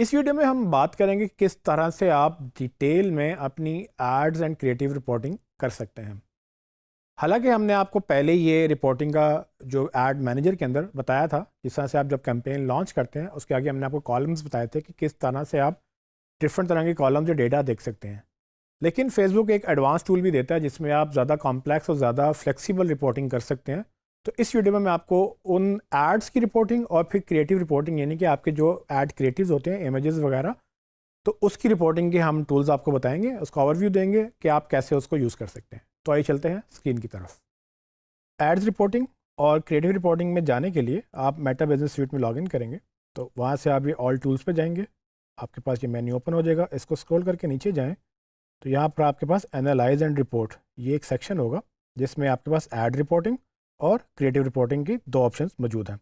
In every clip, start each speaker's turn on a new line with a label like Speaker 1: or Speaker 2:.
Speaker 1: इस वीडियो में हम बात करेंगे कि किस तरह से आप डिटेल में अपनी एड्स एंड क्रिएटिव रिपोर्टिंग कर सकते हैं। हालांकि हमने आपको पहले ये रिपोर्टिंग का जो एड मैनेजर के अंदर बताया था, जिस तरह से आप जब कैंपेन लॉन्च करते हैं उसके आगे हमने आपको कॉलम्स बताए थे कि किस तरह से आप डिफरेंट तरह के कॉलम्स या डेटा देख सकते हैं। लेकिन फेसबुक एक एडवांस टूल भी देता है जिसमें आप ज़्यादा कॉम्प्लेक्स और ज़्यादा फ्लेक्सिबल रिपोर्टिंग कर सकते हैं। तो इस वीडियो में मैं आपको उन एड्स की रिपोर्टिंग और फिर क्रिएटिव रिपोर्टिंग, यानी कि आपके जो एड क्रिएटिव्स होते हैं, इमेजेस वगैरह, तो उसकी रिपोर्टिंग के हम टूल्स आपको बताएंगे, उसका ओवरव्यू देंगे कि आप कैसे उसको यूज़ कर सकते हैं। तो आइए चलते हैं स्क्रीन की तरफ। एड्स रिपोर्टिंग और क्रिएटिव रिपोर्टिंग में जाने के लिए आप मेटा बिजनेस स्यूट में लॉगिन करेंगे। तो वहाँ से आप ये ऑल टूल्स पे जाएंगे, आपके पास ये मेन्यू ओपन हो जाएगा। इसको स्क्रॉल करके नीचे जाएं तो यहाँ पर आपके पास एनालाइज एंड रिपोर्ट ये एक सेक्शन होगा जिसमें आपके पास एड रिपोर्टिंग और क्रिएटिव रिपोर्टिंग की दो ऑप्शंस मौजूद हैं।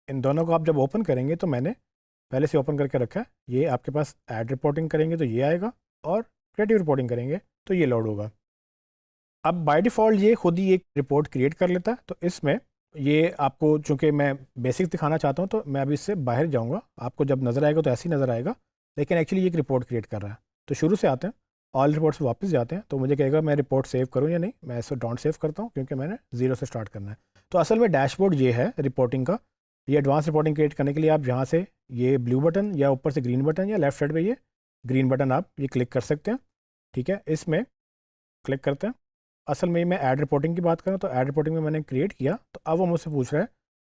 Speaker 1: इन दोनों को आप जब ओपन करेंगे, तो मैंने पहले से ओपन करके रखा है, ये आपके पास एड रिपोर्टिंग करेंगे तो ये आएगा और क्रिएटिव रिपोर्टिंग करेंगे तो ये लोड होगा। अब बाय डिफ़ॉल्ट ये खुद ही एक रिपोर्ट क्रिएट कर लेता है। तो इसमें ये आपको, चूँकि मैं बेसिक दिखाना चाहता हूँ, तो मैं अभी इससे बाहर जाऊँगा। आपको जब नज़र आएगा तो ऐसे ही नज़र आएगा, लेकिन एक्चुअली ये एक रिपोर्ट क्रिएट कर रहा है। तो शुरू से आते हैं, ऑल रिपोर्ट्स पे वापस जाते हैं। तो मुझे कहेगा मैं रिपोर्ट सेव करूँ या नहीं। मैं इसको डोंट सेव करता हूँ क्योंकि मैंने ज़ीरो से स्टार्ट करना है। तो असल में डैशबोर्ड ये है रिपोर्टिंग का। ये एडवांस रिपोर्टिंग क्रिएट करने के लिए आप यहाँ से ये ब्लू बटन या ऊपर से ग्रीन बटन या लेफ्ट साइड पे ये ग्रीन बटन आप ये क्लिक कर सकते हैं। ठीक है, इसमें क्लिक करते हैं। असल में मैं ऐड रिपोर्टिंग की बात करूँ तो ऐड रिपोर्टिंग में मैंने क्रिएट किया, तो अब वो मुझसे पूछ रहा है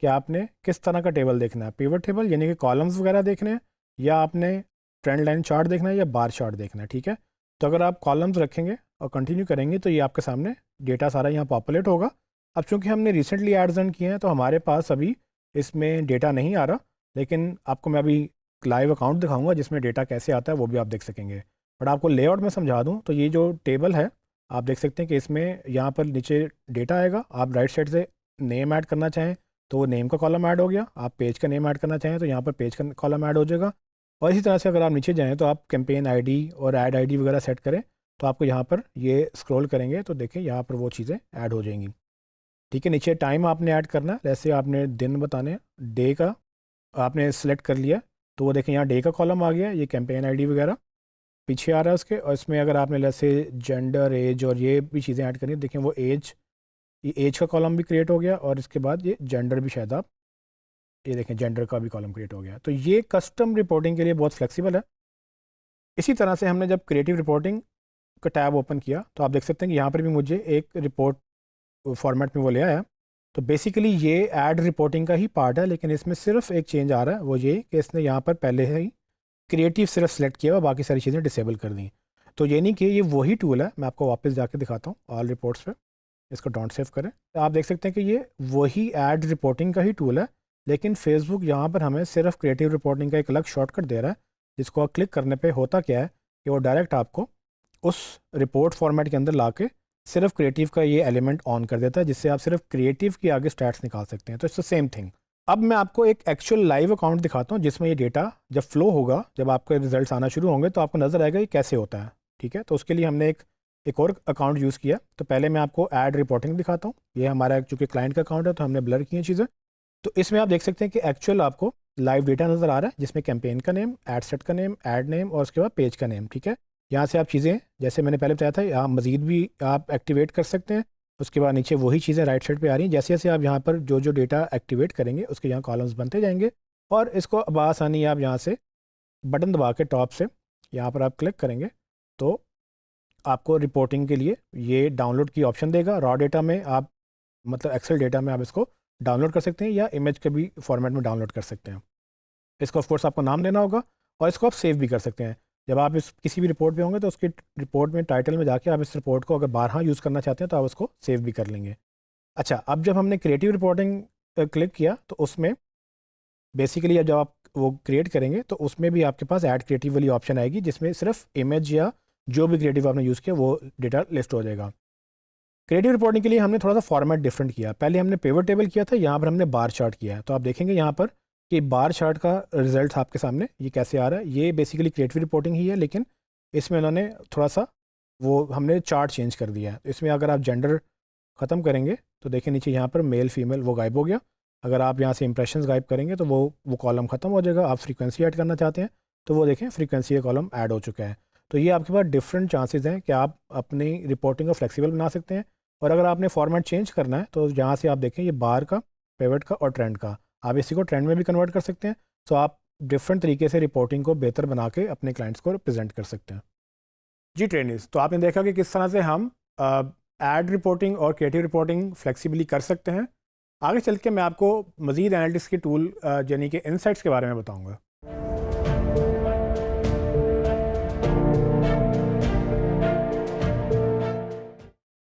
Speaker 1: कि आपने किस तरह का टेबल देखना है, पिवट टेबल यानी कि कॉलम्स वगैरह देखने हैं, या आपने ट्रेंड लाइन चार्ट देखना है, या बार चार्ट देखना है। ठीक है, तो अगर आप कॉलम्स रखेंगे और कंटिन्यू करेंगे तो ये आपके सामने डेटा सारा यहाँ पॉपुलेट होगा। अब चूँकि हमने रिसेंटली एड्स रन किए हैं तो हमारे पास अभी इसमें डेटा नहीं आ रहा, लेकिन आपको मैं अभी लाइव अकाउंट दिखाऊंगा जिसमें डेटा कैसे आता है वो भी आप देख सकेंगे। बट आपको लेआउट में समझा दूँ तो ये जो टेबल है आप देख सकते हैं कि इसमें यहाँ पर नीचे डेटा आएगा। आप राइट साइड से नेम ऐड करना चाहें तो वो नेम का कॉलम ऐड हो गया, आप पेज का नेम ऐड करना चाहें तो यहाँ पर पेज का कॉलम ऐड हो जाएगा। और इसी तरह से अगर आप नीचे जाएँ तो आप कैंपेन आईडी और ऐड आईडी वगैरह सेट करें तो आपको यहाँ पर ये स्क्रॉल करेंगे तो देखें यहाँ पर वो चीज़ें ऐड हो जाएंगी। ठीक है, नीचे टाइम आपने ऐड करना है, जैसे आपने दिन बताने, डे का आपने सेलेक्ट कर लिया तो वो देखें यहाँ डे का कॉलम आ गया, ये कैंपेन आईडी वगैरह पीछे आ रहा है उसके। और इसमें अगर आपने जैसे जेंडर, एज और ये भी चीज़ें ऐड करनी है, देखें वो एज, ये एज का कॉलम भी क्रिएट हो गया और इसके बाद ये जेंडर भी, शायद आप ये देखें जेंडर का भी कॉलम क्रिएट हो गया। तो ये कस्टम रिपोर्टिंग के लिए बहुत फ्लेक्सिबल है। इसी तरह से हमने जब क्रिएटिव रिपोर्टिंग का टैब ओपन किया तो आप देख सकते हैं कि यहाँ पर भी मुझे एक रिपोर्ट फॉर्मेट में वो ले आया। तो बेसिकली ये एड रिपोर्टिंग का ही पार्ट है, लेकिन इसमें सिर्फ एक चेंज आ रहा है, वो ये कि इसने यहाँ पर पहले ही क्रिएटिव सिर्फ सेलेक्ट किया हुआ, बाकी सारी चीज़ें डिसेबल कर दी। तो ये नहीं कि ये वही टूल है, मैं आपको वापस जाके दिखाता हूँ ऑल रिपोर्ट्स पे। इसको डोंट सेव करें तो आप देख सकते हैं कि ये वही एड रिपोर्टिंग का ही टूल है, लेकिन फेसबुक यहाँ पर हमें सिर्फ क्रिएटिव रिपोर्टिंग का एक अलग शॉर्टकट दे रहा है, जिसको आप क्लिक करने पर होता क्या है कि वो डायरेक्ट आपको उस रिपोर्ट फॉर्मेट के अंदर ला के सिर्फ क्रिएटिव का ये एलिमेंट ऑन कर देता है, जिससे आप सिर्फ क्रिएटिव की आगे स्टैट्स निकाल सकते हैं। तो इट्स द सेम थिंग। अब मैं आपको एक एक्चुअल लाइव अकाउंट दिखाता हूँ जिसमें ये डेटा जब फ्लो होगा, जब आपके रिजल्ट्स आना शुरू होंगे तो आपको नज़र आएगा ये कैसे होता है। ठीक है, तो उसके लिए हमने एक और अकाउंट यूज़ किया। तो पहले मैं आपको ऐड रिपोर्टिंग दिखाता हूँ। ये हमारा चूँकि क्लाइंट का अकाउंट है तो हमने ब्लर किए चीज़ें। तो इसमें आप देख सकते हैं कि एक्चुअल आपको लाइव डेटा नज़र आ रहा है, जिसमें कैंपेन का नेम, एड सेट का नेम, एड नेम और उसके बाद पेज का नेम। ठीक है, यहाँ से आप चीज़ें, जैसे मैंने पहले बताया था, यहाँ मज़ीद भी आप एक्टिवेट कर सकते हैं। उसके बाद नीचे वही चीज़ें राइट साइड पे आ रही हैं। जैसे जैसे आप यहाँ पर जो जो डेटा एक्टिवेट करेंगे उसके यहाँ कॉलम्स बनते जाएंगे, और इसको बआसानी आप यहाँ से बटन दबा के टॉप से यहाँ पर आप क्लिक करेंगे तो आपको रिपोर्टिंग के लिए ये डाउनलोड की ऑप्शन देगा। रॉ डेटा में आप, मतलब एक्सेल डेटा में आप इसको डाउनलोड कर सकते हैं या इमेज के भी फॉर्मेट में डाउनलोड कर सकते हैं। इसको ऑफकोर्स आपको नाम देना होगा और इसको आप सेव भी कर सकते हैं। जब आप इस किसी भी रिपोर्ट पे होंगे तो उसकी रिपोर्ट में टाइटल में जाके आप इस रिपोर्ट को अगर बारहा यूज़ करना चाहते हैं तो आप उसको सेव भी कर लेंगे। अच्छा, अब जब हमने क्रिएटिव रिपोर्टिंग क्लिक किया तो उसमें बेसिकली जब आप वो क्रिएट करेंगे तो उसमें भी आपके पास ऐड क्रिएटिव वाली ऑप्शन आएगी, जिसमें सिर्फ इमेज या जो भी क्रिएटिव आपने यूज़ किया वो डेटा लिस्ट हो जाएगा। क्रिएटिव रिपोर्टिंग के लिए हमने थोड़ा सा फॉर्मेट डिफरेंट किया। पहले हमने पिवट टेबल किया था, यहाँ पर हमने बार चार्ट किया है। तो आप देखेंगे यहाँ पर कि बार चार्ट का रिजल्ट आपके सामने ये कैसे आ रहा है। ये बेसिकली क्रिएटिव रिपोर्टिंग ही है, लेकिन इसमें उन्होंने थोड़ा सा वो हमने चार्ट चेंज कर दिया है। इसमें अगर आप जेंडर ख़त्म करेंगे तो देखिए नीचे यहाँ पर मेल फीमेल वो गायब हो गया। अगर आप यहाँ से इंप्रेशंस गायब करेंगे तो वो कॉलम ख़त्म हो जाएगा। आप फ्रीक्वेंसी ऐड करना चाहते हैं तो वो देखें फ्रीक्वेंसी का कॉलम ऐड हो चुका है। तो ये आपके पास डिफरेंट चांसेस हैं कि आप अपनी रिपोर्टिंग को फ्लेक्सिबल बना सकते हैं। और अगर आपने फॉर्मेट चेंज करना है तो जहाँ से आप देखें ये बार का, पिवट का और ट्रेंड का, आप इसी को ट्रेंड में भी कन्वर्ट कर सकते हैं। तो आप डिफरेंट तरीके से रिपोर्टिंग को बेहतर बना के अपने क्लाइंट्स को रिप्रेजेंट कर सकते हैं। जी ट्रेनिंग्स, तो आपने देखा कि किस तरह से हम एड रिपोर्टिंग और क्रिएटिव रिपोर्टिंग फ्लेक्सिबली कर सकते हैं। आगे चल के मैं आपको मज़ीद एनालिटिक्स के टूल यानी कि इनसाइट्स के बारे में बताऊँगा।